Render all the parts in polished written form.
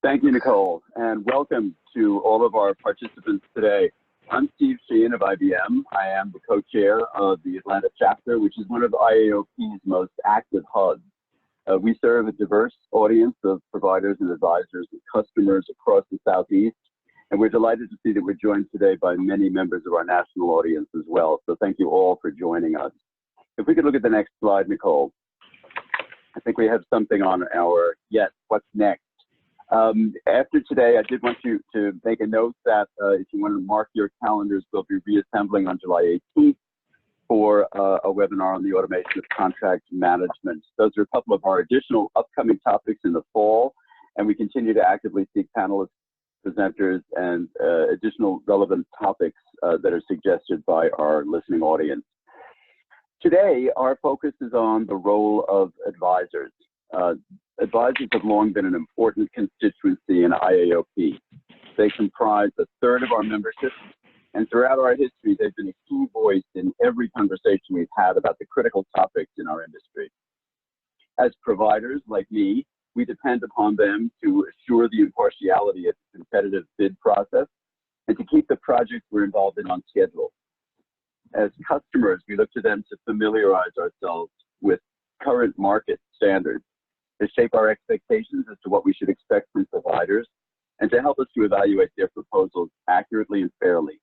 Thank you, Nicole, and welcome to all of our participants today. I'm Steve Sheahan of IBM. I am the co-chair of the Atlanta chapter, which is one of IAOP's most active hubs. We serve a diverse audience of providers and advisors and customers across the Southeast, and we're delighted to see that we're joined today by many members of our national audience as well. So thank you all for joining us. If we could look at the next slide, Nicole. I think we have something on our, yes, what's next? After today, I did want you to make a note that if you want to mark your calendars, we'll be reassembling on July 18th for a webinar on the automation of contract management. Those are a couple of our additional upcoming topics in the fall, and we continue to actively seek panelists, presenters, and additional relevant topics that are suggested by our listening audience. Today, our focus is on the role of advisors. Advisors have long been an important constituency in IAOP. They comprise a third of our membership, and throughout our history, they've been a key voice in every conversation we've had about the critical topics in our industry. As providers, like me, we depend upon them to assure the impartiality of the competitive bid process and to keep the projects we're involved in on schedule. As customers, we look to them to familiarize ourselves with current market standards, to shape our expectations as to what we should expect from providers, and to help us to evaluate their proposals accurately and fairly.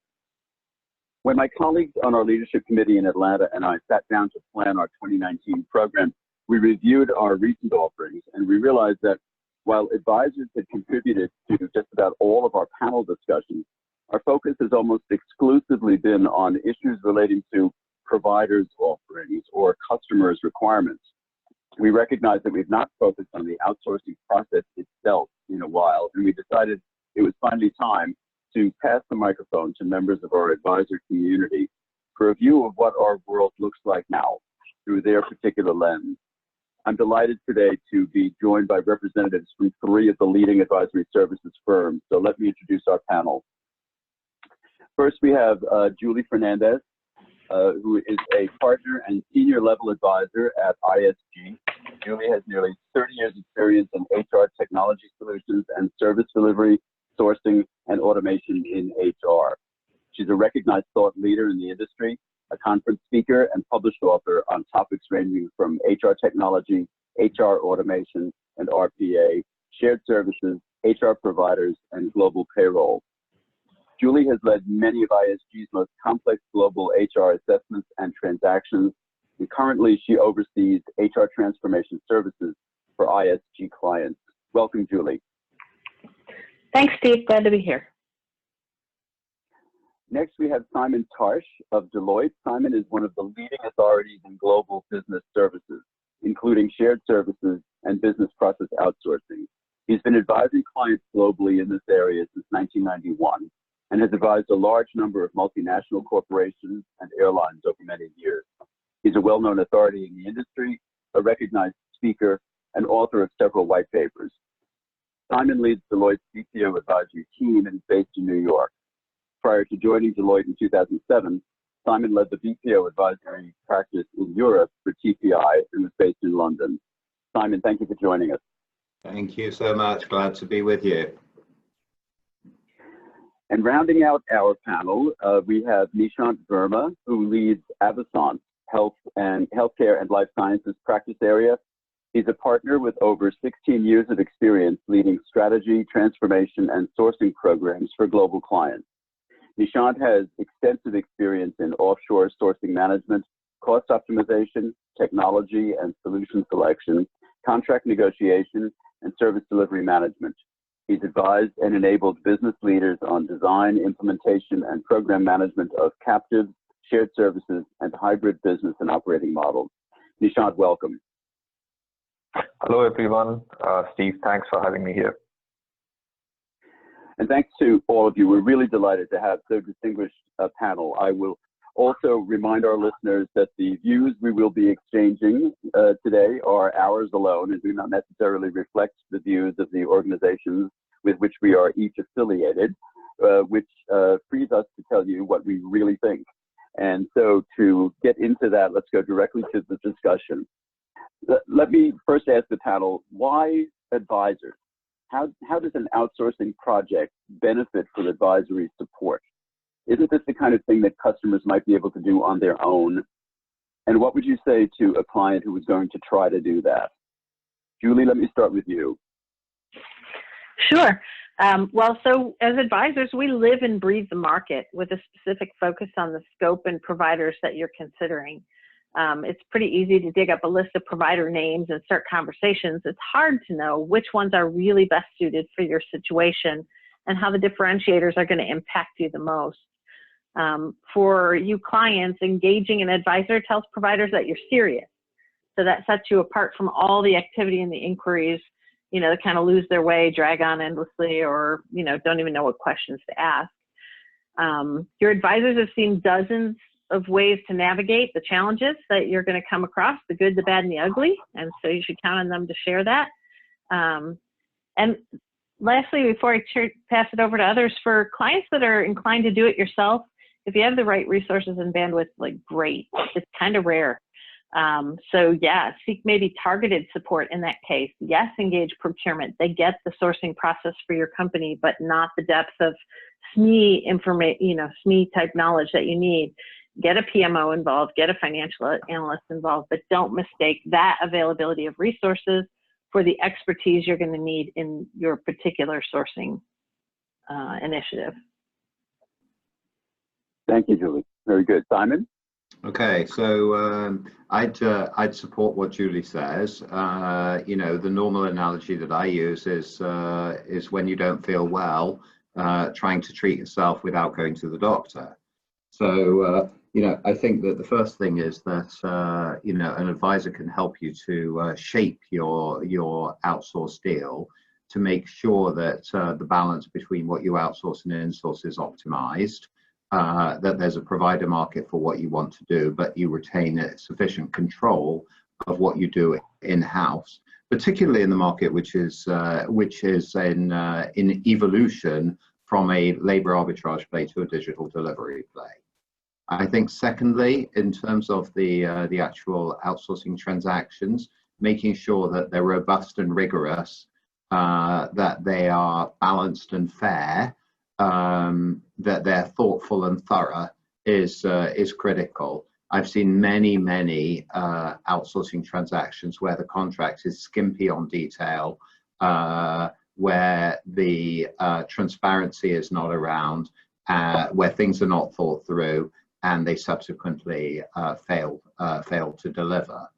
When my colleagues on our leadership committee in Atlanta and I sat down to plan our 2019 program, we reviewed our recent offerings, and we realized that while advisors had contributed to just about all of our panel discussions, our focus has almost exclusively been on issues relating to providers' offerings or customers' requirements. We recognize that we've not focused on the outsourcing process itself in a while, and we decided it was finally time to pass the microphone to members of our advisor community for a view of what our world looks like now through their particular lens. I'm delighted today to be joined by representatives from three of the leading advisory services firms. So let me introduce our panel. First, we have Julie Fernandez, who is a partner and senior level advisor at ISG. Julie has nearly 30 years experience in HR technology solutions and service delivery, sourcing, and automation in HR. She's a recognized thought leader in the industry, a conference speaker, and published author on topics ranging from HR technology, HR automation, and RPA, shared services, HR providers, and global payroll. Julie has led many of ISG's most complex global HR assessments and transactions, and currently she oversees HR transformation services for ISG clients. Welcome, Julie. Thanks, Steve. Glad to be here. Next, we have Simon Tarsh of Deloitte. Simon is one of the leading authorities in global business services, including shared services and business process outsourcing. He's been advising clients globally in this area since 1991. And has advised a large number of multinational corporations and airlines over many years. He's a well-known authority in the industry, a recognized speaker, and author of several white papers. Simon leads Deloitte's BPO advisory team and is based in New York. Prior to joining Deloitte in 2007, Simon led the BPO advisory practice in Europe for TPI and was based in London. Simon, thank you for joining us. Thank you so much. Glad to be with you. And rounding out our panel, we have Nishant Verma, who leads Avasant Healthcare and Life Sciences practice area. He's a partner with over 16 years of experience leading strategy, transformation, and sourcing programs for global clients. Nishant has extensive experience in offshore sourcing management, cost optimization, technology and solution selection, contract negotiation, and service delivery management. He's advised and enabled business leaders on design, implementation, and program management of captive, shared services, and hybrid business and operating models. Nishant, welcome. Hello, everyone. Steve, thanks for having me here. And thanks to all of you. We're really delighted to have so distinguished a panel. I will also remind our listeners that the views we will be exchanging today are ours alone and do not necessarily reflect the views of the organizations with which we are each affiliated, which frees us to tell you what we really think. And so to get into that, let's go directly to the discussion. Let me first ask the panel, why advisors? how does an outsourcing project benefit from advisory support? Isn't this the kind of thing that customers might be able to do on their own? And what would you say to a client who was going to try to do that? Julie, let me start with you. Sure. Well, so as advisors, we live and breathe the market with a specific focus on the scope and providers that you're considering. It's pretty easy to dig up a list of provider names and start conversations. It's hard to know which ones are really best suited for your situation and how the differentiators are going to impact you the most. For you clients, engaging an advisor tells providers that you're serious. So that sets you apart from all the activity and the inquiries, that kind of lose their way, drag on endlessly, or, don't even know what questions to ask. Your advisors have seen dozens of ways to navigate the challenges that you're going to come across, the good, the bad, and the ugly. And so you should count on them to share that. And lastly, before I pass it over to others, for clients that are inclined to do it yourself, if you have the right resources and bandwidth, great. It's kind of rare. So yeah, seek maybe targeted support in that case. Yes, engage procurement. They get the sourcing process for your company, but not the depth of SME information, SME type knowledge that you need. Get a PMO involved, get a financial analyst involved, but don't mistake that availability of resources for the expertise you're going to need in your particular sourcing initiative. Thank you, Julie. Very good. Simon? Okay, so I'd support what Julie says. The normal analogy that I use is when you don't feel well, trying to treat yourself without going to the doctor. So I think that the first thing is that an advisor can help you to shape your outsourced deal to make sure that the balance between what you outsource and insource is optimized. That there's a provider market for what you want to do, but you retain sufficient control of what you do in-house, particularly in the market which is in evolution from a labor arbitrage play to a digital delivery play. I think secondly, in terms of the actual outsourcing transactions, making sure that they're robust and rigorous, that they are balanced and fair, that they're thoughtful and thorough is critical. I've seen many outsourcing transactions where the contract is skimpy on detail, where the transparency is not around, where things are not thought through, and they subsequently fail to deliver.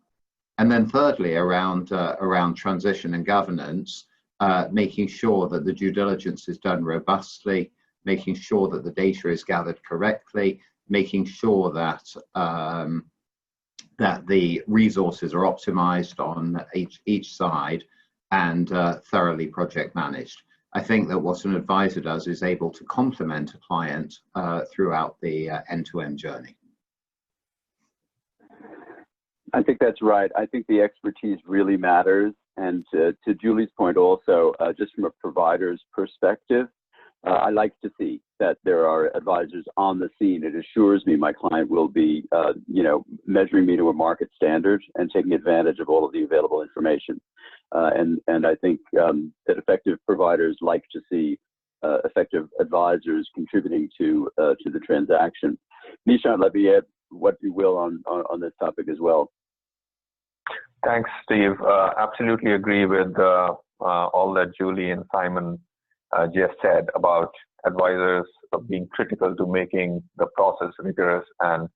And then thirdly, around transition and governance, making sure that the due diligence is done robustly, making sure that the data is gathered correctly, making sure that that the resources are optimized on each side and thoroughly project managed. I think that what an advisor does is able to complement a client throughout the end-to-end journey. I think that's right. I think the expertise really matters. And to Julie's point also, just from a provider's perspective, I like to see that there are advisors on the scene. It assures me my client will be, measuring me to a market standard and taking advantage of all of the available information. And I think that effective providers like to see effective advisors contributing to the transaction. Nishant, let me add what you will on this topic as well. Thanks, Steve. Absolutely agree with all that Julie and Simon just said about advisors being critical to making the process rigorous and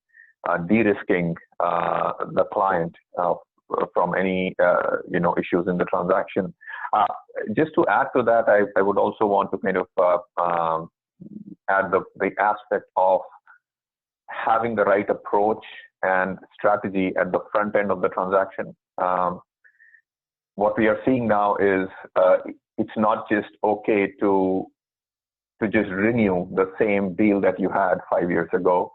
de-risking the client from any issues in the transaction. Just to add to that, I would also want to kind of add the aspect of having the right approach and strategy at the front end of the transaction. What we are seeing now is it's not just okay to just renew the same deal that you had 5 years ago.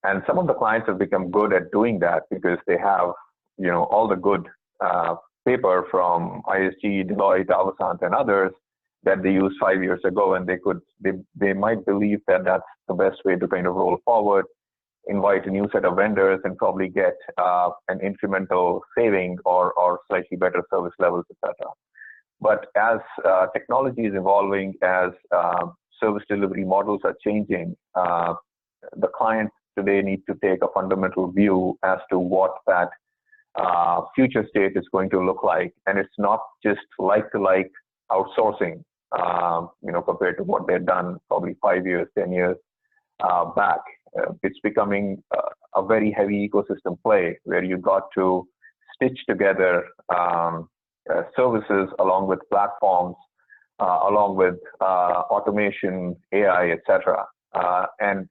And some of the clients have become good at doing that because they have, all the good paper from ISG, Deloitte, Avasant, and others that they used 5 years ago, and they might believe that that's the best way to kind of roll forward, invite a new set of vendors, and probably get an incremental saving or slightly better service levels, etc. But as technology is evolving, as service delivery models are changing, the clients today need to take a fundamental view as to what that future state is going to look like. And it's not just like-to-like outsourcing, compared to what they've done probably 5 years, 10 years back. It's becoming a very heavy ecosystem play where you got to stitch together services along with platforms, along with automation, AI, etc. And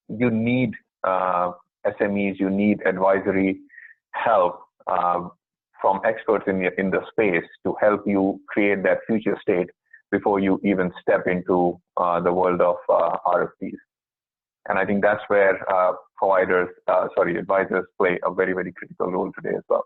you need SMEs, you need advisory help from experts in the space to help you create that future state before you even step into the world of RFPs. And I think that's where advisors play a very, very critical role today as well.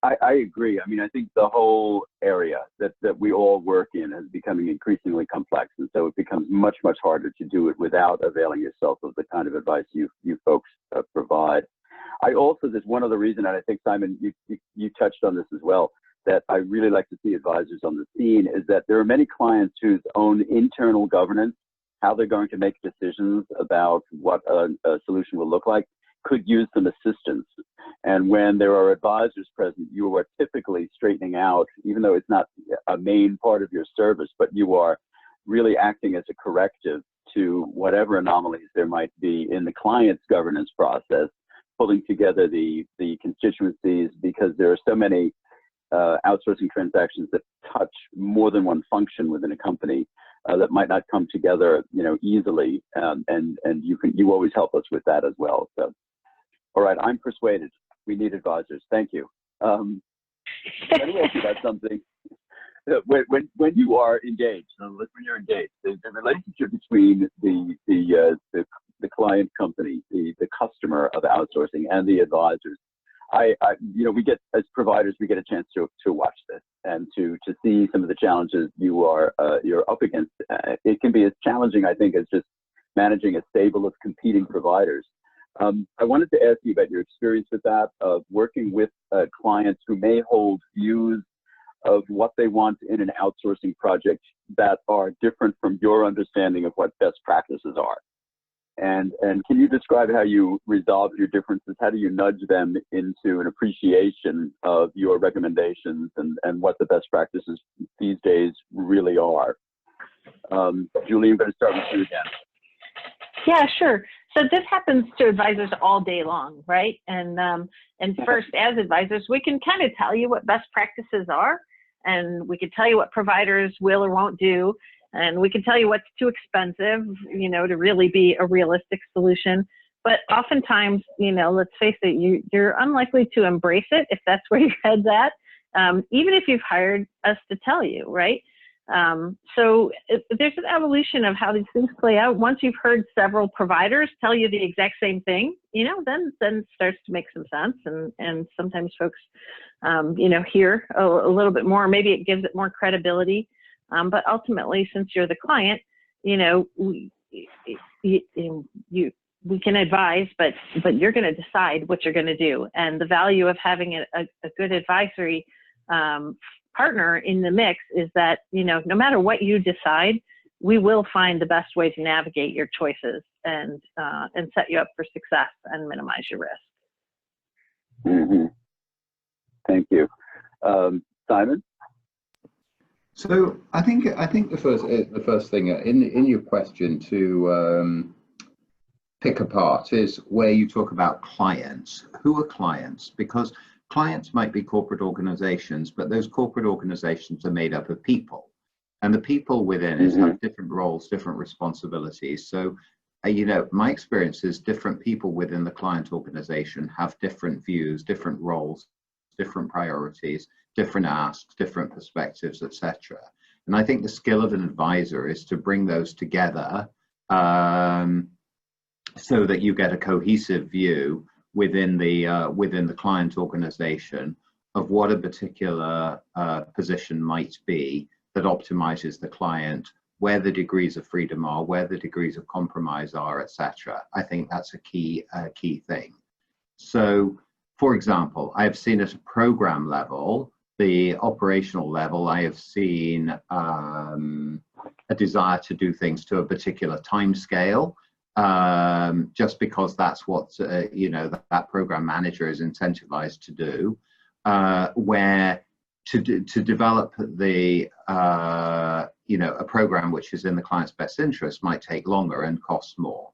I agree. I mean, I think the whole area that we all work in is becoming increasingly complex. And so it becomes much, much harder to do it without availing yourself of the kind of advice you folks provide. There's one other reason, and I think, Simon, you touched on this as well, that I really like to see advisors on the scene, is that there are many clients whose own internal governance, how they're going to make decisions about what a solution will look like, could use some assistance. And when there are advisors present, you are typically straightening out, even though it's not a main part of your service, but you are really acting as a corrective to whatever anomalies there might be in the client's governance process, pulling together the constituencies, because there are so many outsourcing transactions that touch more than one function within a company that might not come together, easily. And you always help us with that as well. So, all right, I'm persuaded. We need advisors. Thank you. Let me ask you about something. When you are engaged, when you're engaged, the relationship between the client company, the customer of outsourcing, and the advisors, we get, as providers, we get a chance to watch this and to see some of the challenges you're up against. It can be as challenging, I think, as just managing a stable of competing providers. I wanted to ask you about your experience with that, of working with clients who may hold views of what they want in an outsourcing project that are different from your understanding of what best practices are. And can you describe how you resolve your differences? How do you nudge them into an appreciation of your recommendations and what the best practices these days really are? Julie, I'm going to start with you again. Yeah, sure. So this happens to advisors all day long, right? And first, as advisors, we can kind of tell you what best practices are, and we can tell you what providers will or won't do, and we can tell you what's too expensive, to really be a realistic solution. But oftentimes, let's face it, you're unlikely to embrace it if that's where your head's at, even if you've hired us to tell you, right? So there's an evolution of how these things play out. Once you've heard several providers tell you the exact same thing, then it starts to make some sense. And sometimes folks, hear a little bit more. Maybe it gives it more credibility. But ultimately, since you're the client, we can advise, but you're going to decide what you're going to do. And the value of having a good advisory partner in the mix is that, no matter what you decide, we will find the best way to navigate your choices and set you up for success and minimize your risk. Mm-hmm. Thank you. Simon? So I think the first thing in your question to pick apart is where you talk about clients. Who are clients? Because clients might be corporate organizations, but those corporate organizations are made up of people, and the people within it have different roles, different responsibilities. So, my experience is different people within the client organization have different views, different roles, different priorities, different asks, different perspectives, etc. And I think the skill of an advisor is to bring those together so that you get a cohesive view within the client organization of what a particular position might be that optimizes the client, where the degrees of freedom are, where the degrees of compromise are, etc. I think that's a key thing. So, for example, I've seen at a program level the operational level, I have seen a desire to do things to a particular time scale, just because that's what that program manager is incentivized to do. Where to develop the a program which is in the client's best interest might take longer and cost more.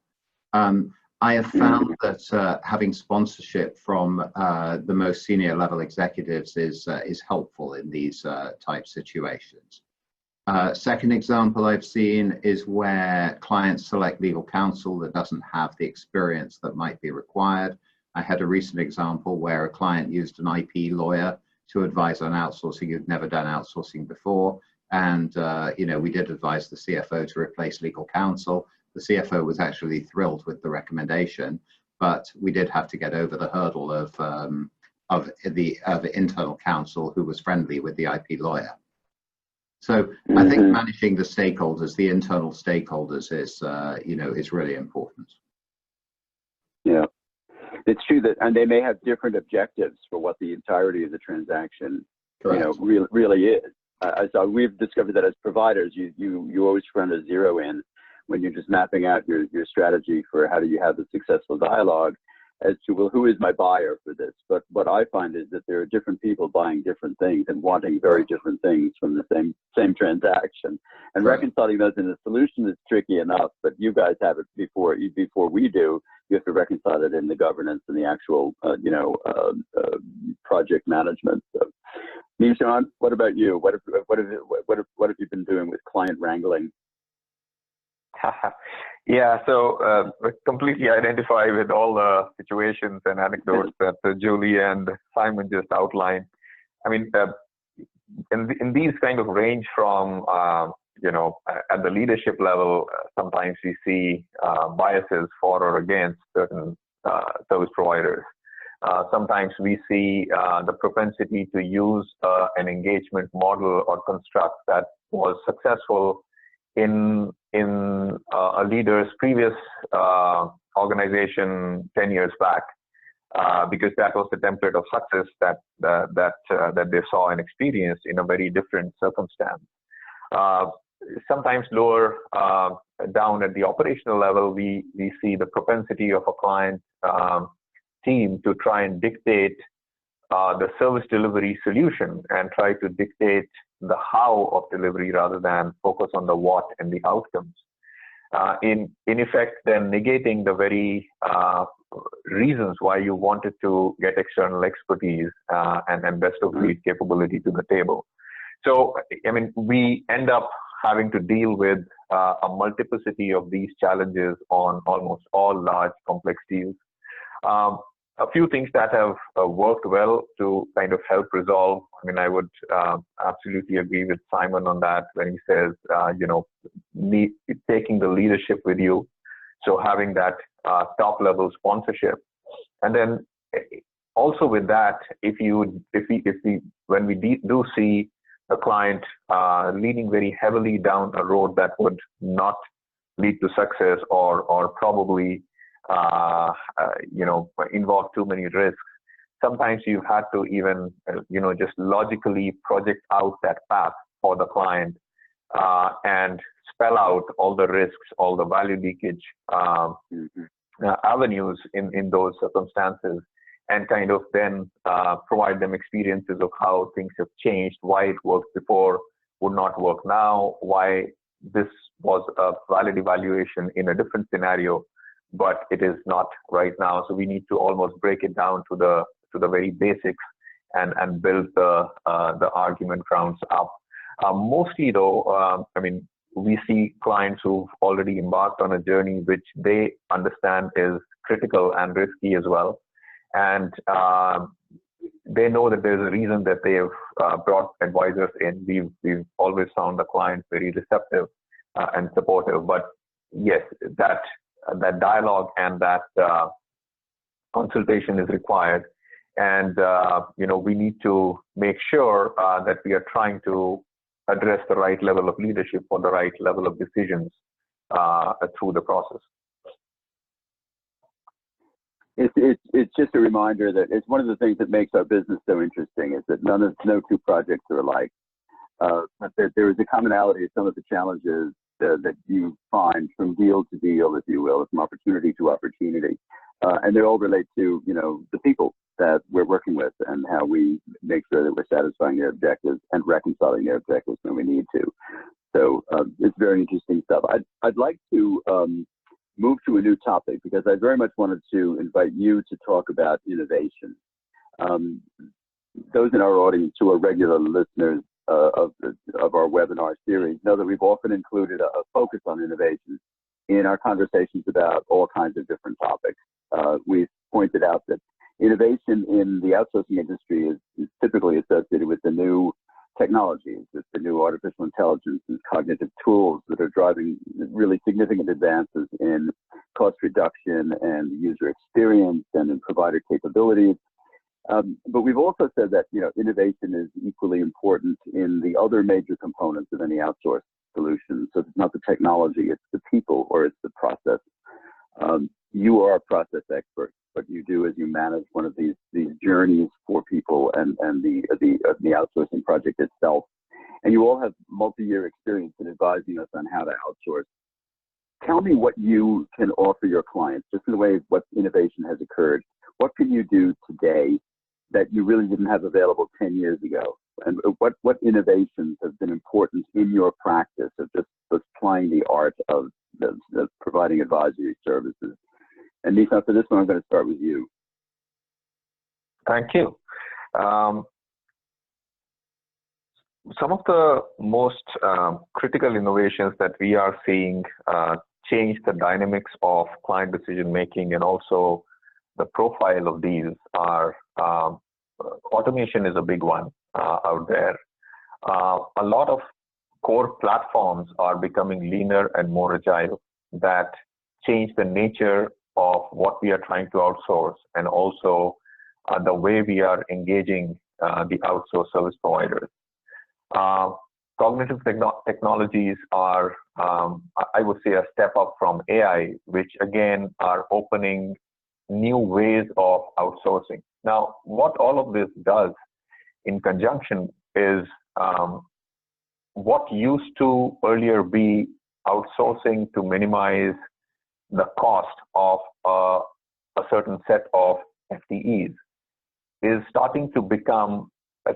I have found that having sponsorship from the most senior level executives is helpful in these type situations. Second example I've seen is where clients select legal counsel that doesn't have the experience that might be required. I had a recent example where a client used an IP lawyer to advise on outsourcing who'd never done outsourcing before. And, we did advise the CFO to replace legal counsel. The CFO was actually thrilled with the recommendation, but we did have to get over the hurdle of internal counsel who was friendly with the IP lawyer. So I think managing the stakeholders, the internal stakeholders, is really important. Yeah, it's true that, and they may have different objectives for what the entirety of the transaction, really is. So we've discovered that as providers, you always run a zero in when you're just mapping out your strategy for how do you have a successful dialogue as to, well, who is my buyer for this? But what I find is that there are different people buying different things and wanting very different things from the same transaction. And reconciling those in a solution is tricky enough, but you guys have it before we do. You have to reconcile it in the governance and the actual, project management. So, Nishant, what about you? What have you been doing with client wrangling? Yeah, so completely identify with all the situations and anecdotes that Julie and Simon just outlined. I mean, in these kind of range from, at the leadership level, sometimes we see biases for or against certain service providers. Sometimes we see the propensity to use an engagement model or construct that was successful in a leader's previous organization 10 years back, because that was the template of success that they saw and experienced in a very different circumstance. Sometimes lower down at the operational level, we see the propensity of a client team to try and dictate the service delivery solution and try to dictate the how of delivery rather than focus on the what and the outcomes. In effect, then negating the very reasons why you wanted to get external expertise and best of breed capability to the table. So, I mean, we end up having to deal with a multiplicity of these challenges on almost all large complex deals. A few things that have worked well to kind of help resolve. I mean, I would absolutely agree with Simon on that when he says, taking the leadership with you. So having that top level sponsorship, and then also with that, when we do see a client leaning very heavily down a road that would not lead to success or probably involve too many risks. Sometimes you've had to even, just logically project out that path for the client and spell out all the risks, all the value leakage avenues in those circumstances, and kind of then provide them experiences of how things have changed, why it worked before would not work now, why this was a valid evaluation in a different scenario, but it is not right now. So we need to almost break it down to the very basics and build the argument grounds up. Mostly though, I mean, we see clients who've already embarked on a journey which they understand is critical and risky as well. And they know that there's a reason that they have brought advisors in. We've always found the clients very receptive and supportive. But yes, that dialogue and that consultation is required. And, we need to make sure that we are trying to address the right level of leadership for the right level of decisions through the process. It's just a reminder that it's one of the things that makes our business so interesting is that no two projects are alike. But that there is a commonality of some of the challenges that you find from deal to deal, if you will, from opportunity to opportunity. And they all relate to, the people that we're working with and how we make sure that we're satisfying their objectives and reconciling their objectives when we need to. So it's very interesting stuff. I'd like to move to a new topic because I very much wanted to invite you to talk about innovation. Those in our audience who are regular listeners of our webinar series know that we've often included a focus on innovation in our conversations about all kinds of different topics. We've pointed out that innovation in the outsourcing industry is typically associated with the new technologies, with the new artificial intelligence and cognitive tools that are driving really significant advances in cost reduction and user experience and in provider capabilities. But we've also said that innovation is equally important in the other major components of any outsourced solution. So it's not the technology, it's the people or it's the process. You are a process expert. What you do is you manage one of these journeys for people and the outsourcing project itself. And you all have multi-year experience in advising us on how to outsource. Tell me what you can offer your clients, just in the way what innovation has occurred. What can you do today that you really didn't have available 10 years ago? And what innovations have been important in your practice of just applying the art of providing advisory services? And Nishant, for this one, I'm going to start with you. Thank you. Some of the most critical innovations that we are seeing change the dynamics of client decision making and also the profile of these are automation is a big one out there. A lot of core platforms are becoming leaner and more agile that change the nature of what we are trying to outsource and also the way we are engaging the outsourced service providers. Cognitive technologies are, I would say, a step up from AI, which again are opening new ways of outsourcing. Now, what all of this does in conjunction is what used to earlier be outsourcing to minimize the cost of a certain set of FTEs is starting to become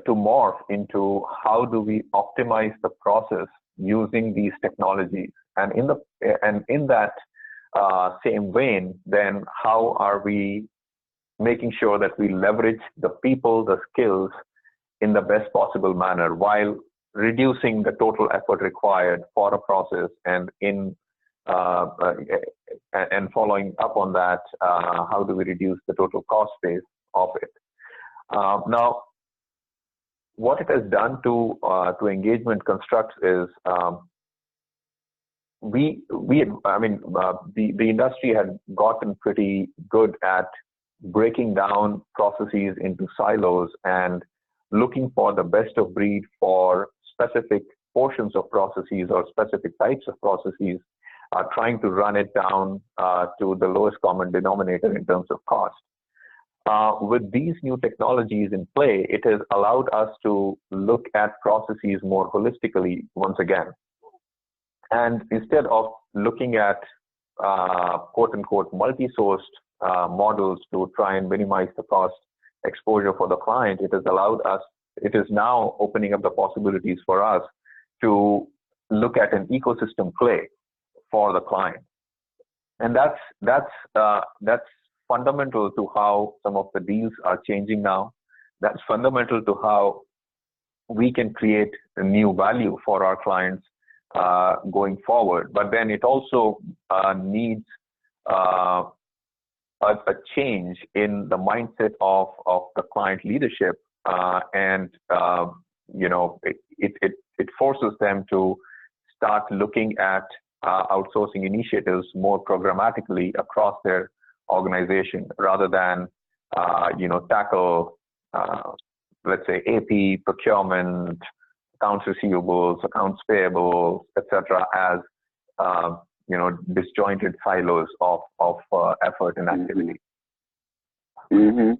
to morph into how do we optimize the process using these technologies, and in that same vein, then how are we making sure that we leverage the people, the skills in the best possible manner while reducing the total effort required for a process, and following up on that, how do we reduce the total cost base of it? Now, what it has done to engagement constructs is the industry had gotten pretty good at breaking down processes into silos and looking for the best of breed for specific portions of processes or specific types of processes, trying to run it down to the lowest common denominator in terms of cost. With these new technologies in play, it has allowed us to look at processes more holistically once again. And instead of looking at quote unquote multi-sourced models to try and minimize the cost exposure for the client, it is now opening up the possibilities for us to look at an ecosystem play for the client. And that's fundamental to how some of the deals are changing now. That's fundamental to how we can create a new value for our clients going forward. But then it also needs a change in the mindset of the client leadership, and it forces them to start looking at outsourcing initiatives more programmatically across their organization rather than tackle let's say AP, procurement, accounts receivables, accounts payables, etc. as disjointed silos of effort and activity. Mm-hmm.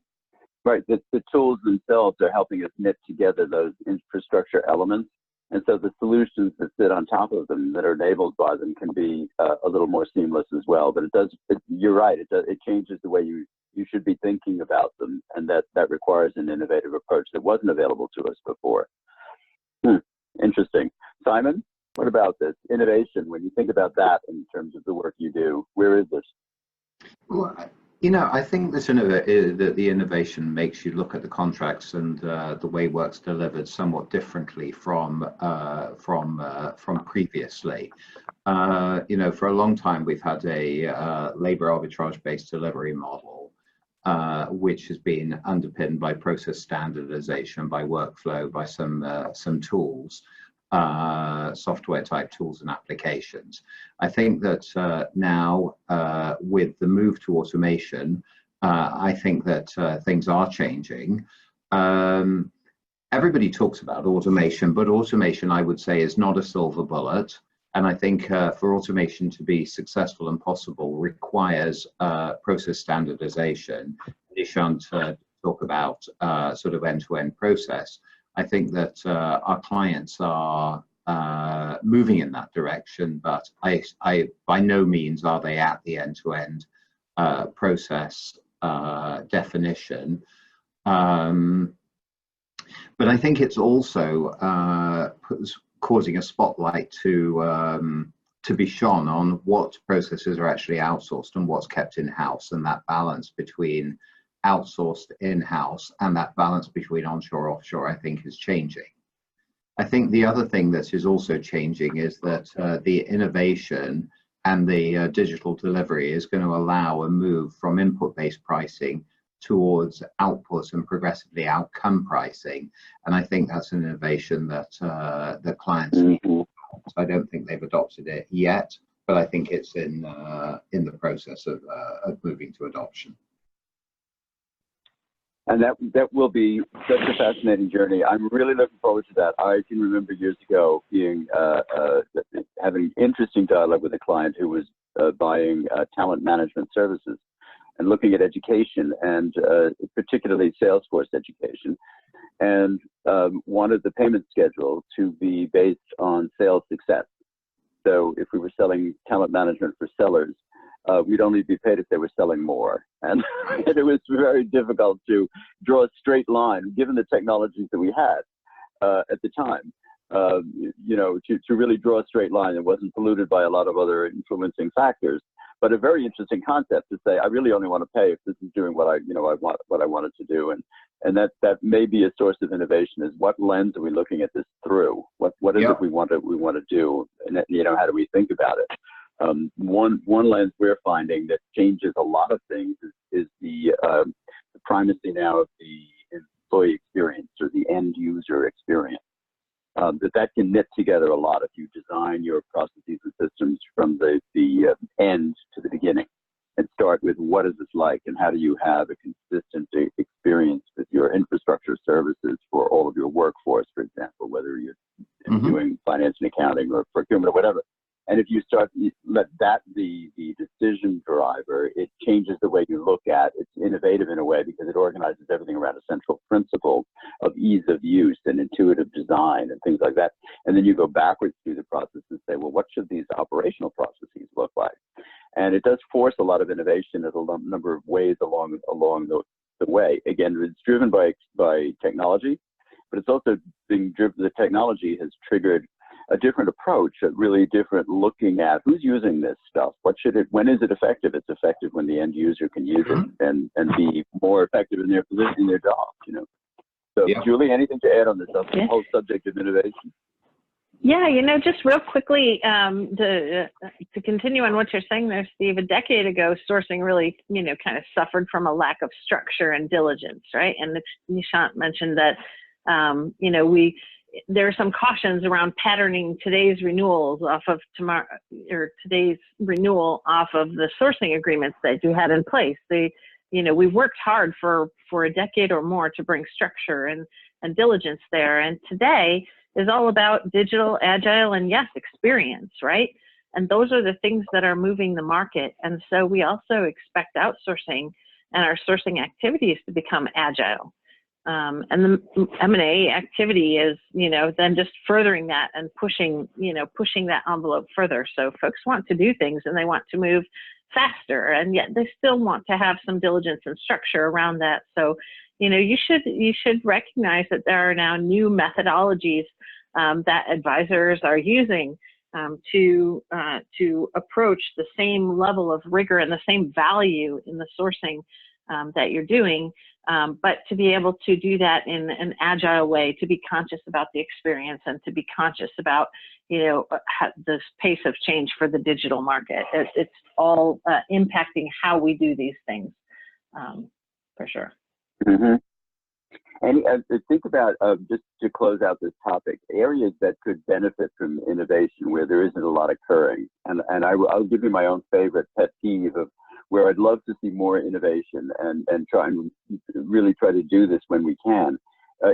Right. The tools themselves are helping us knit together those infrastructure elements. And so the solutions that sit on top of them that are enabled by them can be a little more seamless as well. But you're right, it changes the way you should be thinking about them. And that requires an innovative approach that wasn't available to us before. Interesting. Simon, what about this innovation? When you think about that in terms of the work you do, where is this? Well, you know, I think that the innovation makes you look at the contracts and the way work's delivered somewhat differently from previously. You know, for a long time we've had a labor arbitrage-based delivery model, which has been underpinned by process standardization, by workflow, by some tools. Software type tools and applications. I think that now with the move to automation, I think that things are changing. Everybody talks about automation, but automation, I would say, is not a silver bullet. And I think for automation to be successful and possible requires process standardization. Nishant talk about sort of end-to-end process. I think that our clients are moving in that direction, but I by no means are they at the end-to-end process definition. But I think it's also causing a spotlight to be shone on what processes are actually outsourced and what's kept in-house, and that balance between outsourced in-house and that balance between onshore offshore, I think, is changing. I think the other thing that is also changing is that the innovation and the digital delivery is going to allow a move from input-based pricing towards output and progressively outcome pricing, and I think that's an innovation that the clients need. I don't think they've adopted it yet, but I think it's in the process of moving to adoption. And that will be such a fascinating journey. I'm really looking forward to that. I can remember years ago being having interesting dialogue with a client who was buying talent management services and looking at education, and particularly Salesforce education, and wanted the payment schedule to be based on sales success. So if we were selling talent management for sellers, we'd only be paid if they were selling more. And it was very difficult to draw a straight line, given the technologies that we had at the time, you know, to really draw a straight line. It wasn't polluted by a lot of other influencing factors, but a very interesting concept to say, I really only want to pay if this is doing what I want it to do. And that may be a source of innovation, is what lens are we looking at this through? What is it we want to do? And, you know, how do we think about it? One lens we're finding that changes a lot of things is the primacy now of the employee experience, or the end user experience. That can knit together a lot if you design your processes and systems from the end to the beginning, and start with what is this like, and how do you have a consistent experience with your infrastructure services for all of your workforce, for example, whether you're doing finance and accounting or procurement or whatever. And if you start let that be the decision driver, it changes the way you look at it. It's innovative in a way because it organizes everything around a central principle of ease of use and intuitive design and things like that. And then you go backwards through the process and say, well, what should these operational processes look like? And it does force a lot of innovation in a number of ways along the way. Again, it's driven by technology, but it's also being driven. The technology has triggered a different approach, a really different looking at who's using this stuff. When is it effective? It's effective when the end user can use it and be more effective in their position, in their job, you know. So Julie, anything to add on this whole subject of innovation? Yeah, you know, just real quickly, to continue on what you're saying there, Steve, a decade ago, sourcing really, you know, kind of suffered from a lack of structure and diligence, right? And Nishant mentioned that, you know, there are some cautions around patterning today's renewals off of tomorrow, or today's renewal off of the sourcing agreements that you had in place. You know, we've worked hard for a decade or more to bring structure and diligence there. And today is all about digital, agile, and yes, experience, right? And those are the things that are moving the market. And so we also expect outsourcing and our sourcing activities to become agile. And the M&A activity is, then just furthering that and pushing that envelope further. So folks want to do things and they want to move faster, and yet they still want to have some diligence and structure around that. So, you should recognize that there are now new methodologies that advisors are using to approach the same level of rigor and the same value in the sourcing that you're doing, but to be able to do that in an agile way, to be conscious about the experience and to be conscious about, the pace of change for the digital market. It's all impacting how we do these things, for sure. Mm-hmm. And think about, just to close out this topic, areas that could benefit from innovation where there isn't a lot occurring. And I'll give you my own favorite pet peeve of where I'd love to see more innovation and really try to do this when we can,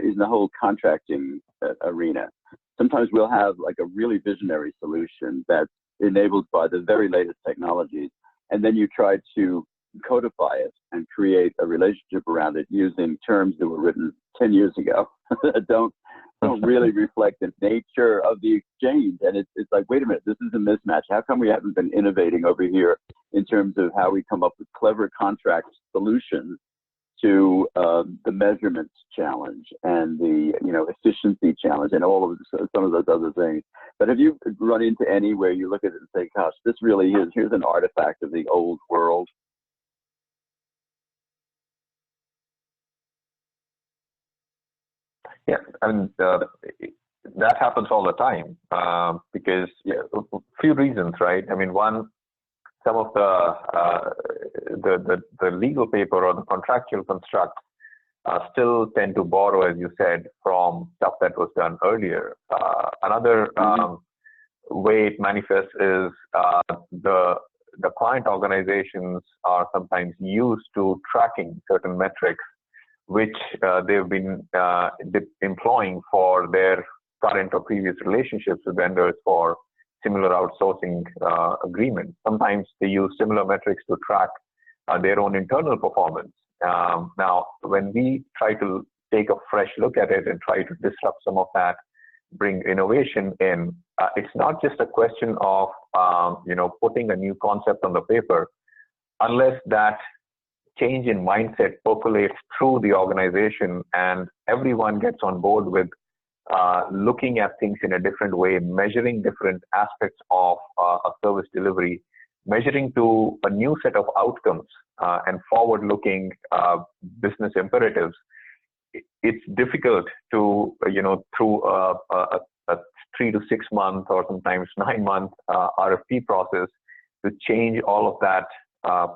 is in the whole contracting arena. Sometimes we'll have like a really visionary solution that's enabled by the very latest technologies, and then you try to codify it and create a relationship around it using terms that were written 10 years ago that don't really reflect the nature of the exchange. And it's like, wait a minute, this is a mismatch. How come we haven't been innovating over here in terms of how we come up with clever contract solutions to the measurements challenge and the efficiency challenge and all of some of those other things? But have you run into any where you look at it and say, gosh, this really is, here's an artifact of the old world? Yeah, and that happens all the time because a few reasons, right? I mean, one, some of the legal paper or the contractual construct still tend to borrow, as you said, from stuff that was done earlier. Another way it manifests is the client organizations are sometimes used to tracking certain metrics which they've been employing for their current or previous relationships with vendors for similar outsourcing agreements. Sometimes they use similar metrics to track their own internal performance. Now, when we try to take a fresh look at it and try to disrupt some of that, bring innovation in, it's not just a question of putting a new concept on the paper, unless that change in mindset percolates through the organization and everyone gets on board with looking at things in a different way, measuring different aspects of a service delivery, measuring to a new set of outcomes and forward-looking business imperatives. It's difficult to, through a 3 to 6 month or sometimes 9 month RFP process to change all of that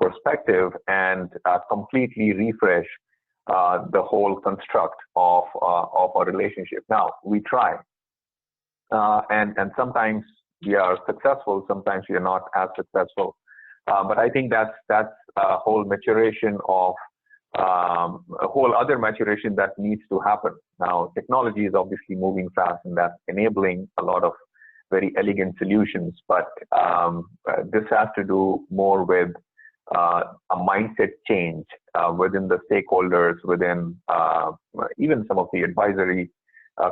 perspective and completely refresh the whole construct of a relationship. Now, we try, and sometimes we are successful, sometimes we are not as successful. But I think that's a whole maturation of a whole other maturation that needs to happen. Now, technology is obviously moving fast, and that's enabling a lot of very elegant solutions. But this has to do more with a mindset change within the stakeholders, within even some of the advisory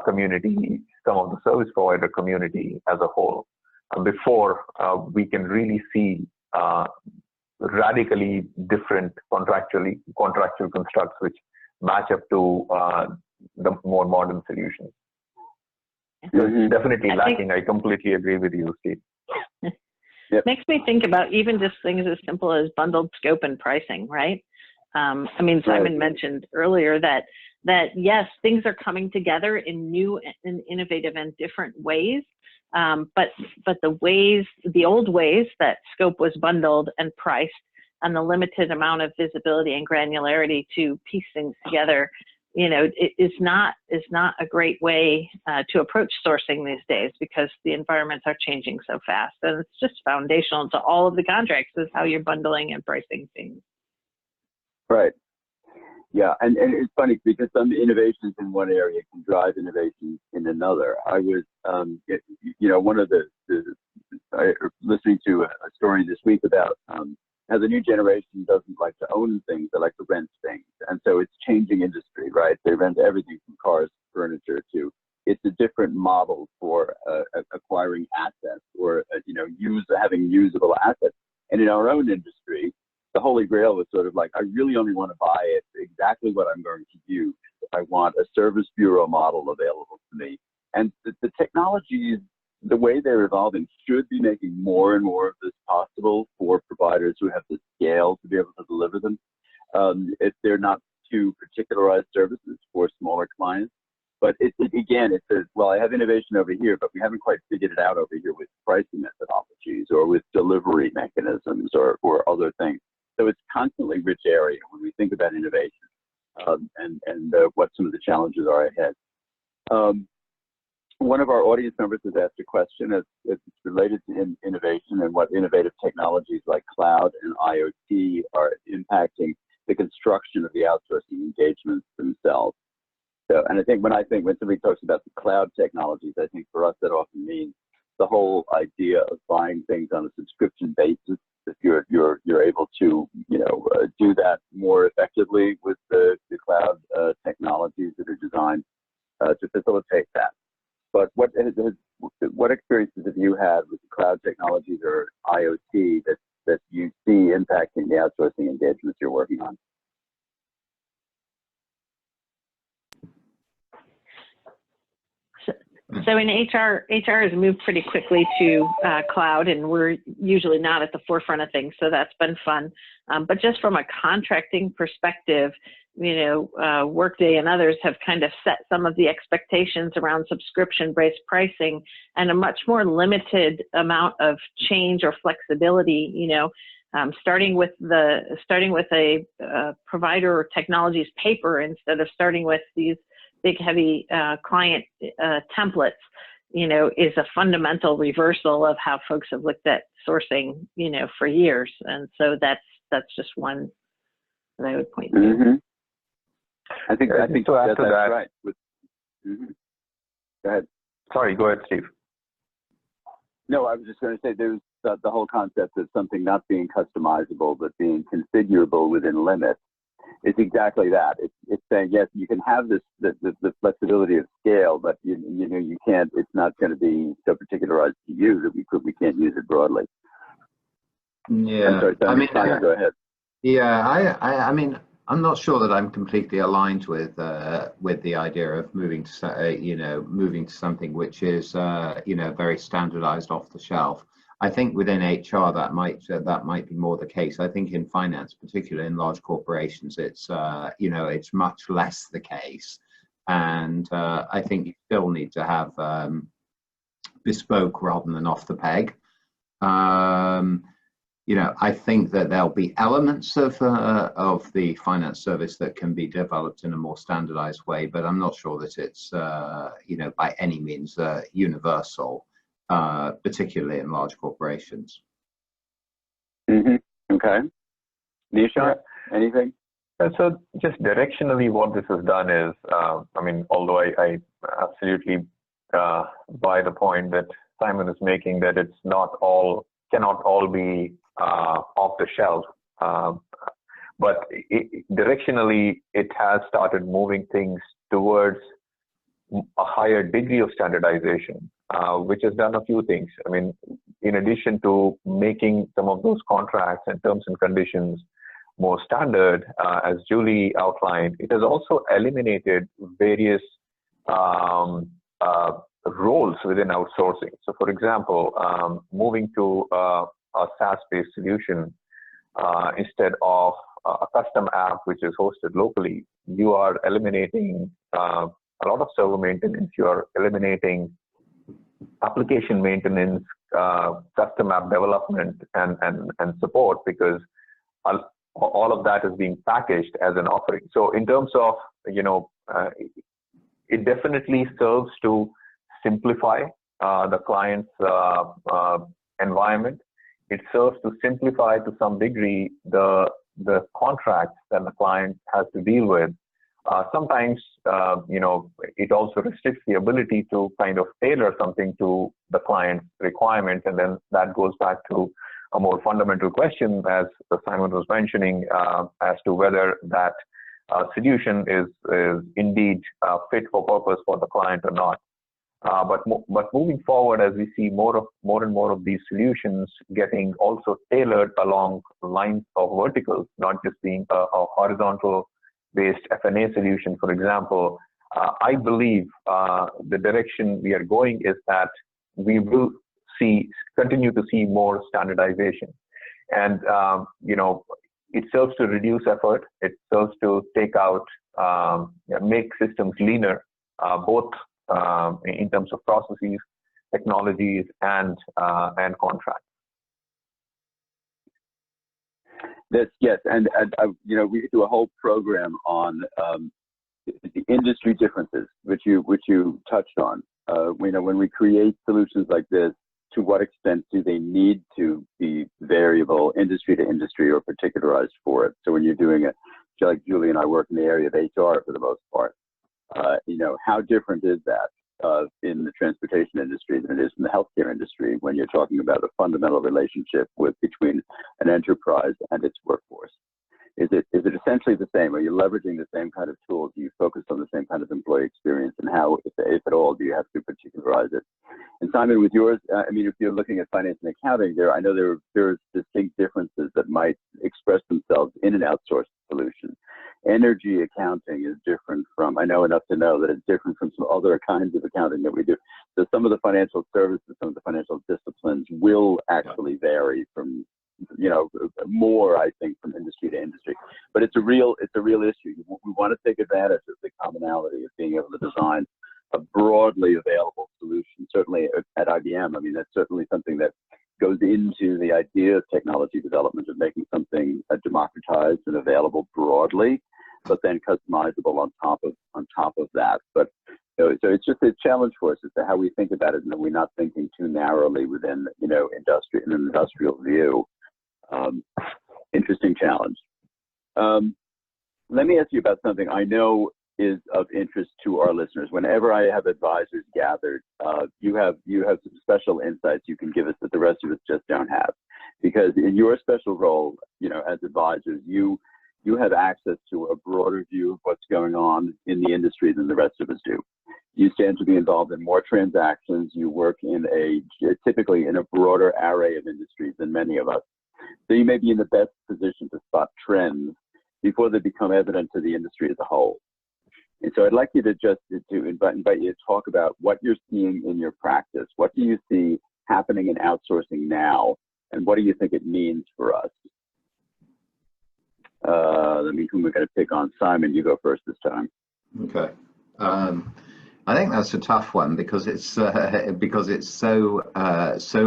community, some of the service provider community as a whole, before we can really see radically different contractual constructs which match up to the more modern solutions. So it's definitely lacking. I completely agree with you, Steve. Yep. Makes me think about even just things as simple as bundled scope and pricing, right? I mean, Simon mentioned earlier that yes, things are coming together in new and innovative and different ways, but the old ways that scope was bundled and priced, and the limited amount of visibility and granularity to piece things together, it is not a great way to approach sourcing these days, because the environments are changing so fast, and it's just foundational to all of the contracts is how you're bundling and pricing things. Right. Yeah, and it's funny because some innovations in one area can drive innovations in another. I was, one of listening to a story this week about Now, the new generation doesn't like to own things, they like to rent things. And so it's changing industry, right? They rent everything from cars, furniture to, it's a different model for acquiring assets or, having usable assets. And in our own industry, the holy grail was sort of like, I really only want to buy it exactly what I'm going to use. I want a service bureau model available to me. And the technologies, the way they're evolving, should be making more and more of this possible for providers who have the scale to be able to deliver them. If they're not too particularized services for smaller clients. But again, it says, well, I have innovation over here, but we haven't quite figured it out over here with pricing methodologies or with delivery mechanisms or other things. So it's constantly rich area when we think about innovation and what some of the challenges are ahead. One of our audience members has asked a question as it's related to innovation and what innovative technologies like cloud and IoT are impacting the construction of the outsourcing engagements themselves. So, and I think when somebody talks about the cloud technologies, I think for us that often means the whole idea of buying things on a subscription basis. If you're able to do that more effectively with the cloud technologies that are designed to facilitate that. But what experiences have you had with the cloud technologies or IoT that you see impacting the outsourcing engagements you're working on? So in HR has moved pretty quickly to cloud, and we're usually not at the forefront of things, so that's been fun. But just from a contracting perspective, Workday and others have kind of set some of the expectations around subscription-based pricing and a much more limited amount of change or flexibility. Starting with a provider or technology's paper instead of starting with these big heavy client templates, is a fundamental reversal of how folks have looked at sourcing, for years. And so that's just one that I would point to. Mm-hmm. I think to add to that, right. Mm-hmm. Go ahead. Sorry, go ahead, Steve. No, I was just going to say there's the whole concept of something not being customizable but being configurable within limits. It's exactly that. It's saying, yes, you can have the flexibility of scale, but you can't. It's not going to be so particularized to you that we can't use it broadly. Yeah, go ahead. Yeah, I mean, I'm not sure that I'm completely aligned with the idea of moving to something which is very standardized off the shelf. I think within HR that might be more the case. I think in finance, particularly in large corporations, it's it's much less the case, and I think you still need to have bespoke rather than off the peg. I think that there'll be elements of the finance service that can be developed in a more standardized way, but I'm not sure that it's by any means universal. Particularly in large corporations. Mm-hmm. Okay. Nishant, anything? So just directionally what this has done is, although I absolutely buy the point that Simon is making that it's cannot all be off the shelf, but directionally it has started moving things towards a higher degree of standardization, which has done a few things. I mean, in addition to making some of those contracts and terms and conditions more standard, as Julie outlined, it has also eliminated various roles within outsourcing. So for example, moving to a SaaS-based solution instead of a custom app which is hosted locally, you are eliminating a lot of server maintenance, you are eliminating application maintenance, custom app development and support, because all of that is being packaged as an offering. So in terms of, it definitely serves to simplify the client's environment. It serves to simplify to some degree the contracts that the client has to deal with. Sometimes, it also restricts the ability to kind of tailor something to the client's requirements, and then that goes back to a more fundamental question, as Simon was mentioning, as to whether that solution is indeed fit for purpose for the client or not. But moving forward, as we see more and more of these solutions getting also tailored along lines of verticals, not just being a horizontal-based F&A solution, for example, I believe the direction we are going is that we will continue to see more standardization, and it serves to reduce effort. It serves to take out, make systems leaner, both in terms of processes, technologies, and contracts. Yes, and we could do a whole program on the industry differences, which you touched on. When we create solutions like this, to what extent do they need to be variable industry to industry or particularized for it? So when you're doing it, like Julie and I work in the area of HR for the most part, how different is that in the transportation industry than it is in the healthcare industry when you're talking about a fundamental relationship between an enterprise and its workforce? Is it essentially the same? Are you leveraging the same kind of tools? Do you focus on the same kind of employee experience? And how, if at all, do you have to particularize it? And Simon, with yours, if you're looking at finance and accounting, I know there's distinct differences that might express themselves in an outsourced solution. Energy accounting is different from, I know enough to know that it's different from some other kinds of accounting that we do. So some of the financial services, some of the financial disciplines will actually vary from, more, I think, from industry to industry. But it's a real issue. We want to take advantage of the commonality of being able to design a broadly available solution. Certainly at IBM, that's certainly something that goes into the idea of technology development, of making something democratized and available broadly, but then customizable on top of that. But so it's just a challenge for us as to how we think about it, and that we're not thinking too narrowly within an industrial view. Interesting challenge. Let me ask you about something I know is of interest to our listeners. Whenever I have advisors gathered, you have some special insights you can give us that the rest of us just don't have, because in your special role, as advisors, you have access to a broader view of what's going on in the industry than the rest of us do. You stand to be involved in more transactions. You work typically in a broader array of industries than many of us. So you may be in the best position to spot trends before they become evident to the industry as a whole. And so I'd like you to invite you to talk about what you're seeing in your practice. What do you see happening in outsourcing now, and what do you think it means for us? Who we're going to pick on? Simon, you go first this time. Okay. I think that's a tough one because it's so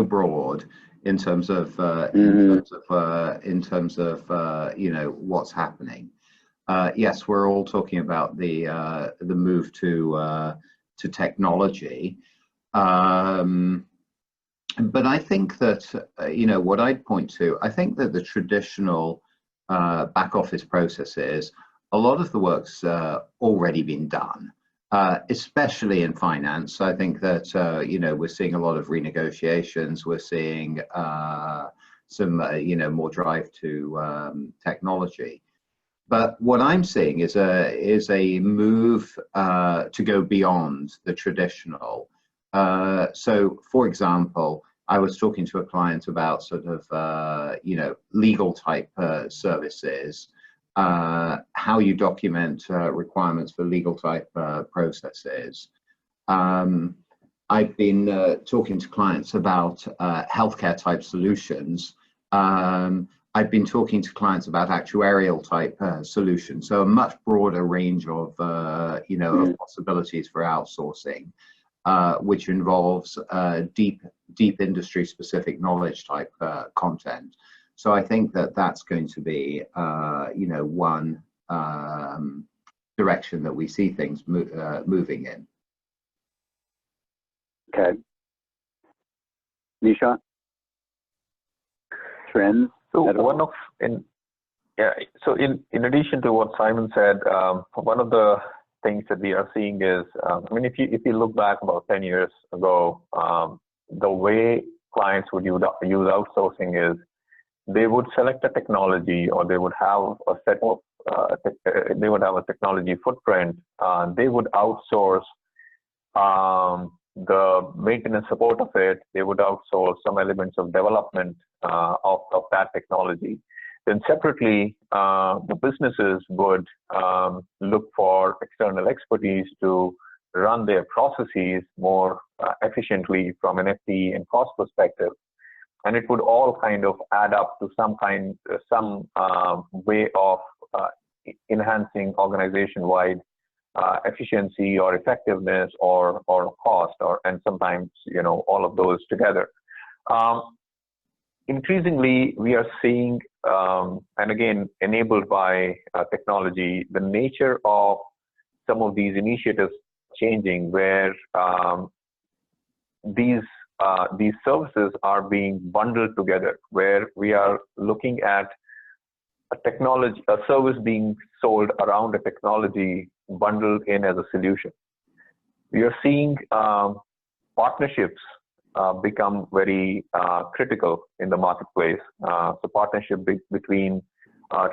broad in terms of what's happening. Yes, we're all talking about the move to technology, but I think that what I'd point to, I think that the traditional back office processes, a lot of the work's already been done, especially in finance. I think that we're seeing a lot of renegotiations. We're seeing some more drive to technology. But what I'm seeing is a move to go beyond the traditional. So, for example, I was talking to a client about sort of legal type services, how you document requirements for legal type processes. I've been talking to clients about healthcare type solutions. I've been talking to clients about actuarial type solutions, so a much broader range of of possibilities for outsourcing, which involves deep industry specific knowledge type content. So I think that that's going to be one direction that we see things moving in. Okay, Nishant, trends. So in addition to what Simon said, one of the things that we are seeing is, if you look back about 10 years ago, the way clients would use outsourcing is they would select a technology, or they would have a set of they would have a technology footprint. They would outsource the maintenance support of it. They would outsource some elements of development of that technology. Then separately, the businesses would look for external expertise to run their processes more efficiently from an FTE and cost perspective. And it would all kind of add up to some way of enhancing organization-wide efficiency or effectiveness or cost, and sometimes, you know, all of those together. Increasingly, we are seeing, and again, enabled by technology, the nature of some of these initiatives changing, where these services are being bundled together, where we are looking at a service being sold around a technology bundled in as a solution. We are seeing partnerships become very critical in the marketplace. So partnership between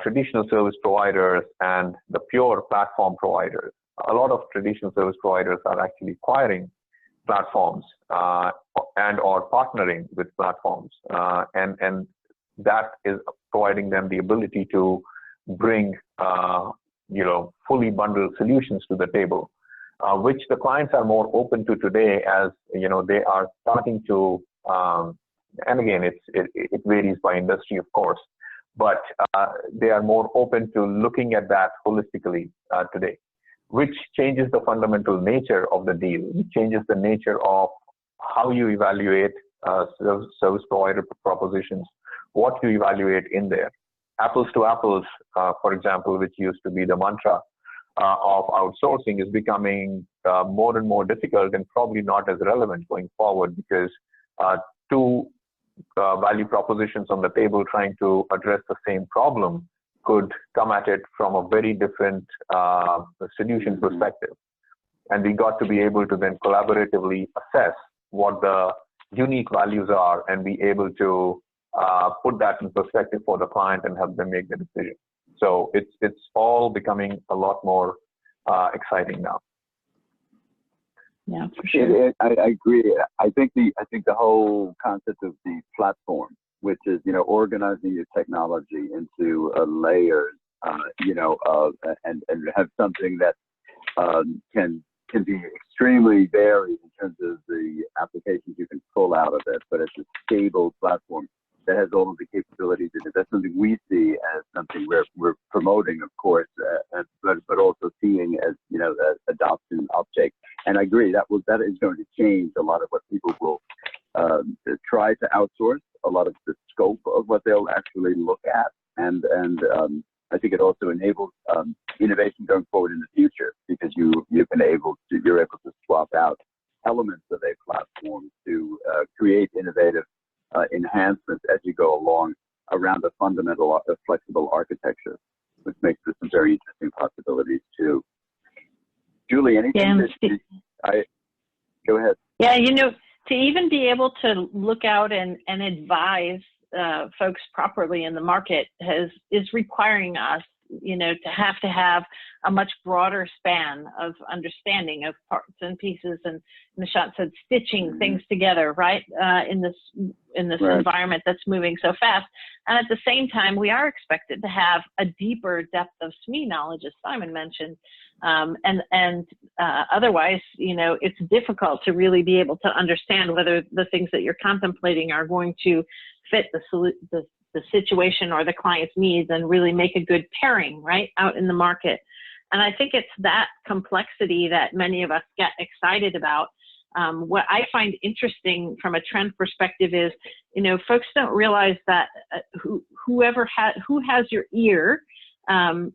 traditional service providers and the pure platform providers. A lot of traditional service providers are actually acquiring platforms and or partnering with platforms, and that is providing them the ability to bring you know, fully bundled solutions to the table, which the clients are more open to today, as you know, they are starting to, and again, it varies by industry, of course, but they are more open to looking at that holistically today, which changes the fundamental nature of the deal. It changes the nature of how you evaluate service provider propositions, what you evaluate in there. Apples to apples, for example, which used to be the mantra of outsourcing, is becoming more and more difficult and probably not as relevant going forward, because two value propositions on the table trying to address the same problem could come at it from a very different solution perspective. And we got to be able to then collaboratively assess what the unique values are and be able to put that in perspective for the client and help them make the decision. So it's all becoming a lot more exciting now. Yeah, for sure. I agree. I think the whole concept of the platform, which is, you know, organizing your technology into layers, you know, and have something that can be extremely varied in terms of the applications you can pull out of it, but it's a stable platform that has all of the capabilities in it. That's something we see as something we're promoting, of course, but also seeing as, you know, the adoption uptake. And I agree that is going to change a lot of what people will try to outsource, a lot of the scope of what they'll actually look at, and I think it also enables innovation going forward in the future, because you're able to swap out elements of a platform to create innovative enhancements as you go along around a fundamental flexible architecture, which makes for some very interesting possibilities too. Julie, anything? Go ahead. Yeah, you know, to even be able to look out and advise folks properly in the market is requiring us, you know, to have a much broader span of understanding of parts and pieces, and Nishant said stitching things together, right, in this right. environment that's moving so fast. And at the same time, we are expected to have a deeper depth of SME knowledge, as Simon mentioned, otherwise, you know, it's difficult to really be able to understand whether the things that you're contemplating are going to fit the situation or the client's needs and really make a good pairing, right, out in the market. And I think it's that complexity that many of us get excited about. What I find interesting from a trend perspective is, you know, folks don't realize that who has your ear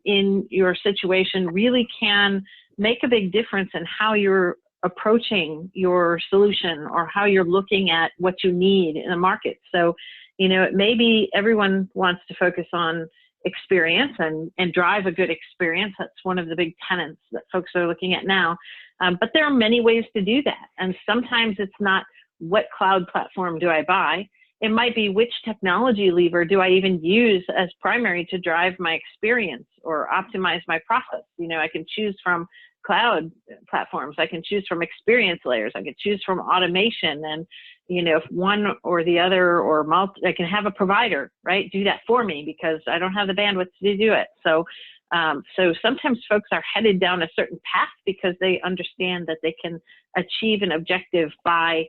in your situation really can make a big difference in how you're approaching your solution or how you're looking at what you need in the market. So, you know, maybe everyone wants to focus on experience and drive a good experience. That's one of the big tenets that folks are looking at now. But there are many ways to do that. And sometimes it's not what cloud platform do I buy? it might be which technology lever do I even use as primary to drive my experience or optimize my process. You know, I can choose from cloud platforms, I can choose from experience layers, I can choose from automation, and you know, if one or the other or I can have a provider, right, do that for me because I don't have the bandwidth to do it. So so sometimes folks are headed down a certain path because they understand that they can achieve an objective by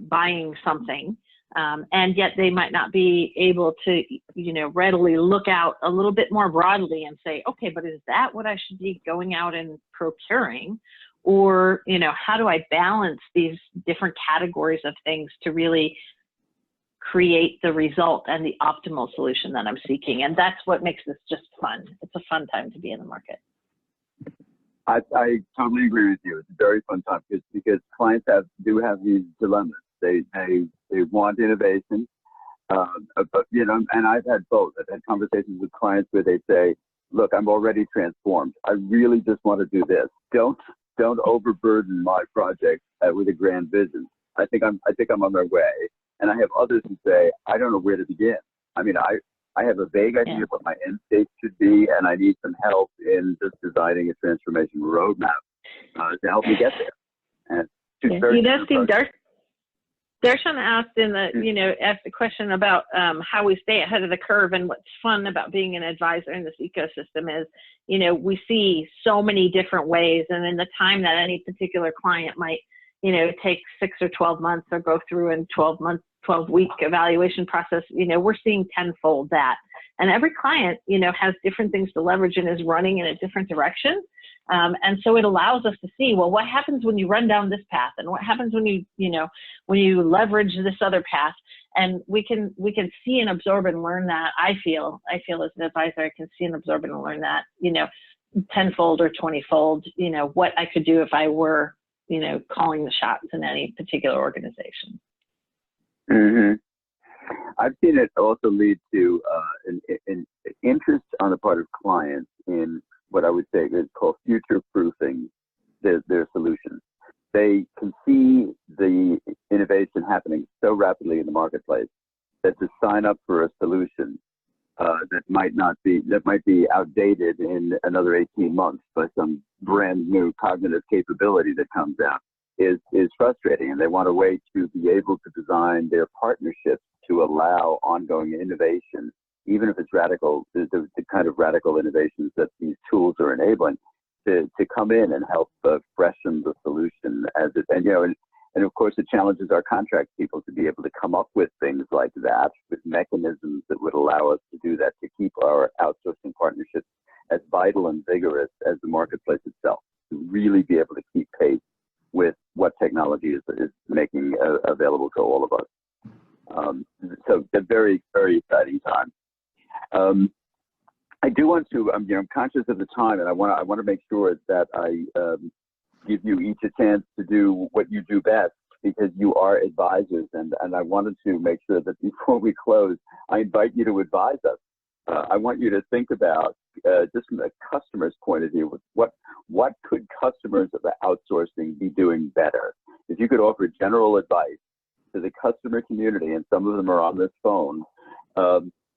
buying something, and yet they might not be able to, you know, readily look out a little bit more broadly and say, okay, but is that what I should be going out and procuring? Or, you know, how do I balance these different categories of things to really create the result and the optimal solution that I'm seeking? And that's what makes this just fun. It's a fun time to be in the market. I totally agree with you. It's a very fun time because clients do have these dilemmas. They want innovation, but you know, and I've had both. I've had conversations with clients where they say, "Look, I'm already transformed. I really just want to do this. Don't overburden my project with a grand vision. I think I'm on my way." And I have others who say, "I don't know where to begin. I mean, I have a vague idea of what my end state should be, and I need some help in just designing a transformation roadmap to help me get there." And you know, Steve, Darshan asked asked the question about how we stay ahead of the curve, and what's fun about being an advisor in this ecosystem is, you know, we see so many different ways, and in the time that any particular client might, you know, take 6 or 12 months or go through a 12-week evaluation process, you know, we're seeing tenfold that. And every client, you know, has different things to leverage and is running in a different direction. And so it allows us to see, well, what happens when you run down this path, and what happens when when you leverage this other path, and we can see and absorb and learn that. I feel as an advisor, I can see and absorb and learn that, you know, tenfold or 20-fold, you know, what I could do if I were, you know, calling the shots in any particular organization. Mm-hmm. I've seen it also lead to an interest on the part of clients in what I would say is called future-proofing their solutions. They can see the innovation happening so rapidly in the marketplace that to sign up for a solution that might be outdated in another 18 months by some brand new cognitive capability that comes out is frustrating, and they want a way to be able to design their partnerships to allow ongoing innovation, even if it's radical, the kind of radical innovations that these tools are enabling, to come in and help freshen the solution as it, and you know, and of course it challenges our contract people to be able to come up with things like that, with mechanisms that would allow us to do that, to keep our outsourcing partnerships as vital and vigorous as the marketplace itself, to really be able to keep pace with what technology is making available to all of us. So a very, very exciting time. I do want to, I'm conscious of the time, and I want to make sure that I give you each a chance to do what you do best, because you are advisors, and I wanted to make sure that before we close, I invite you to advise us. I want you to think about, just from a customer's point of view, what could customers of outsourcing be doing better? If you could offer general advice to the customer community, and some of them are on this phone,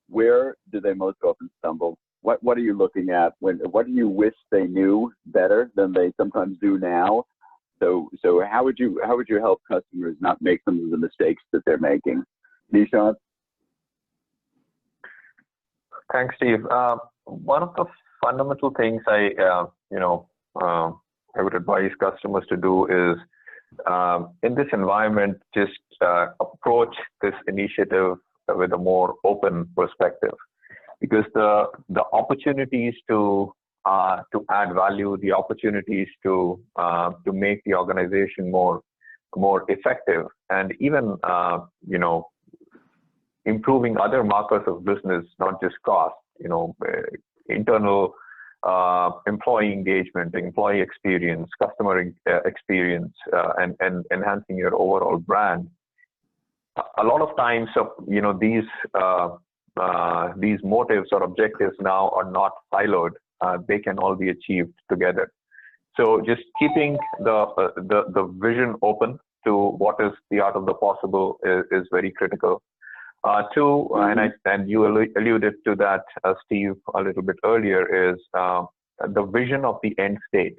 where do they most often stumble? What are you looking at? What do you wish they knew better than they sometimes do now? So how would you help customers not make some of the mistakes that they're making? Nishant? Thanks, Steve. One of the fundamental things I would advise customers to do is, in this environment, just approach this initiative with a more open perspective, because the opportunities to add value, the opportunities to make the organization more effective, and even improving other markers of business, not just cost, internal employee engagement, employee experience, customer experience, and enhancing your overall brand. A lot of times, these motives or objectives now are not siloed. They can all be achieved together. So just keeping the vision open to what is the art of the possible is very critical. Two, and you alluded to that, Steve, a little bit earlier, is the vision of the end state.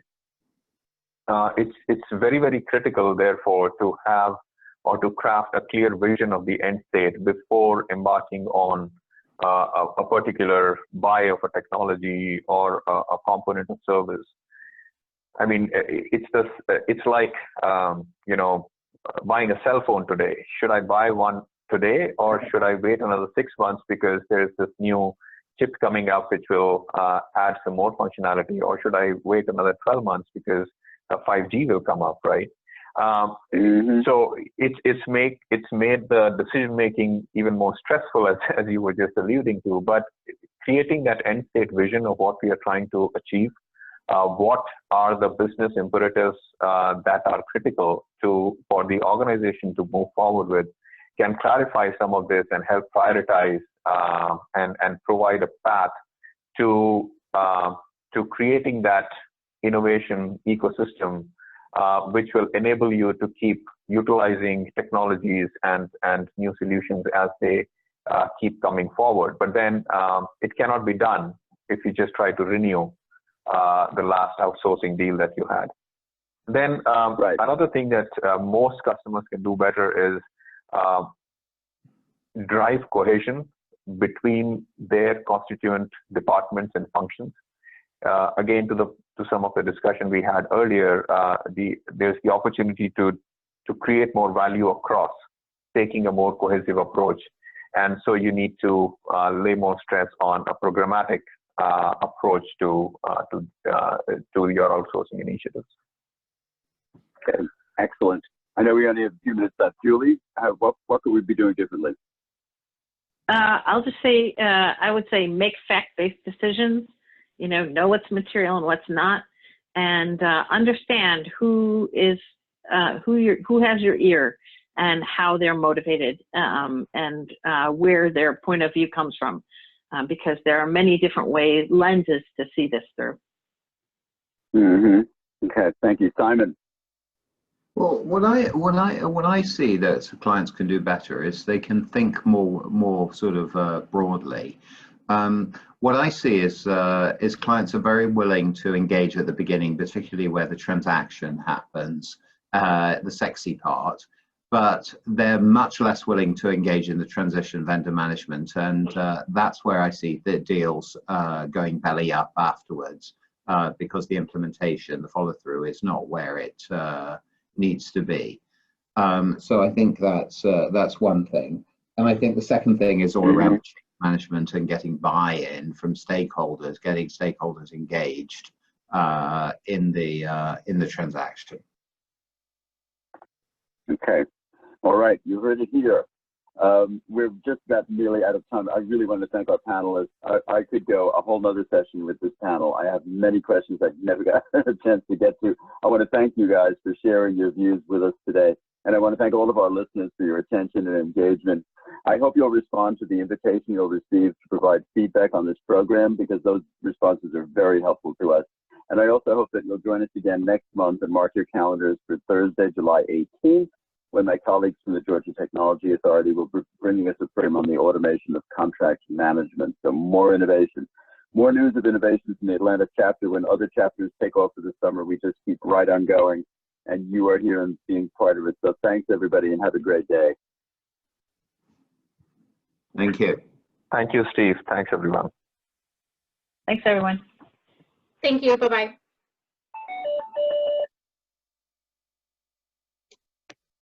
It's very, very critical, therefore, to have or to craft a clear vision of the end state before embarking on a particular buy of a technology or a component of service. I mean, it's like buying a cell phone today. Should I buy one today, or should I wait another 6 months because there's this new chip coming up which will add some more functionality, or should I wait another 12 months because 5G will come up, right? So it's made the decision making even more stressful, as you were just alluding to. But creating that end state vision of what we are trying to achieve, what are the business imperatives that are critical for the organization to move forward with, can clarify some of this and help prioritize and provide a path to creating that innovation ecosystem, which will enable you to keep utilizing technologies and new solutions as they keep coming forward. But then it cannot be done if you just try to renew the last outsourcing deal that you had. Then another thing that most customers can do better is drive cohesion between their constituent departments and functions. Again, to some of the discussion we had earlier, there's the opportunity to create more value across, taking a more cohesive approach. And so you need to lay more stress on a programmatic approach to your outsourcing initiatives. Okay, excellent. I know we only have a few minutes left. Julie, what could we be doing differently? I'll just say, I would say make fact-based decisions. Know what's material and what's not, and understand who has your ear and how they're motivated, and where their point of view comes from, because there are many different lenses to see this through. Okay, thank you, Simon. Well, what I see that clients can do better is they can think more sort of broadly. What I see is clients are very willing to engage at the beginning, particularly where the transaction happens, the sexy part, but they're much less willing to engage in the transition vendor management, and that's where I see the deals going belly up afterwards, because the implementation, the follow through, is not where it needs to be. So I think that's one thing, and I think the second thing is all around management and getting buy-in from stakeholders, getting stakeholders engaged in the transaction. Okay, all right, you heard it here. We're just about nearly out of time. I really want to thank our panelists. I could go a whole nother session with this panel. I have many questions I never got a chance to get to. I want to thank you guys for sharing your views with us today. And I want to thank all of our listeners for your attention and engagement. I hope you'll respond to the invitation you'll receive to provide feedback on this program, because those responses are very helpful to us. And I also hope that you'll join us again next month and mark your calendars for Thursday, July 18th, when my colleagues from the Georgia Technology Authority will be bringing us a program on the automation of contract management. So more innovation, more news of innovations in the Atlanta chapter. When other chapters take off for the summer, we just keep right on going. And you are here and being part of it. So thanks, everybody, and have a great day. Thank you. Thank you, Steve. Thanks, everyone. Thanks, everyone. Thank you. Bye-bye.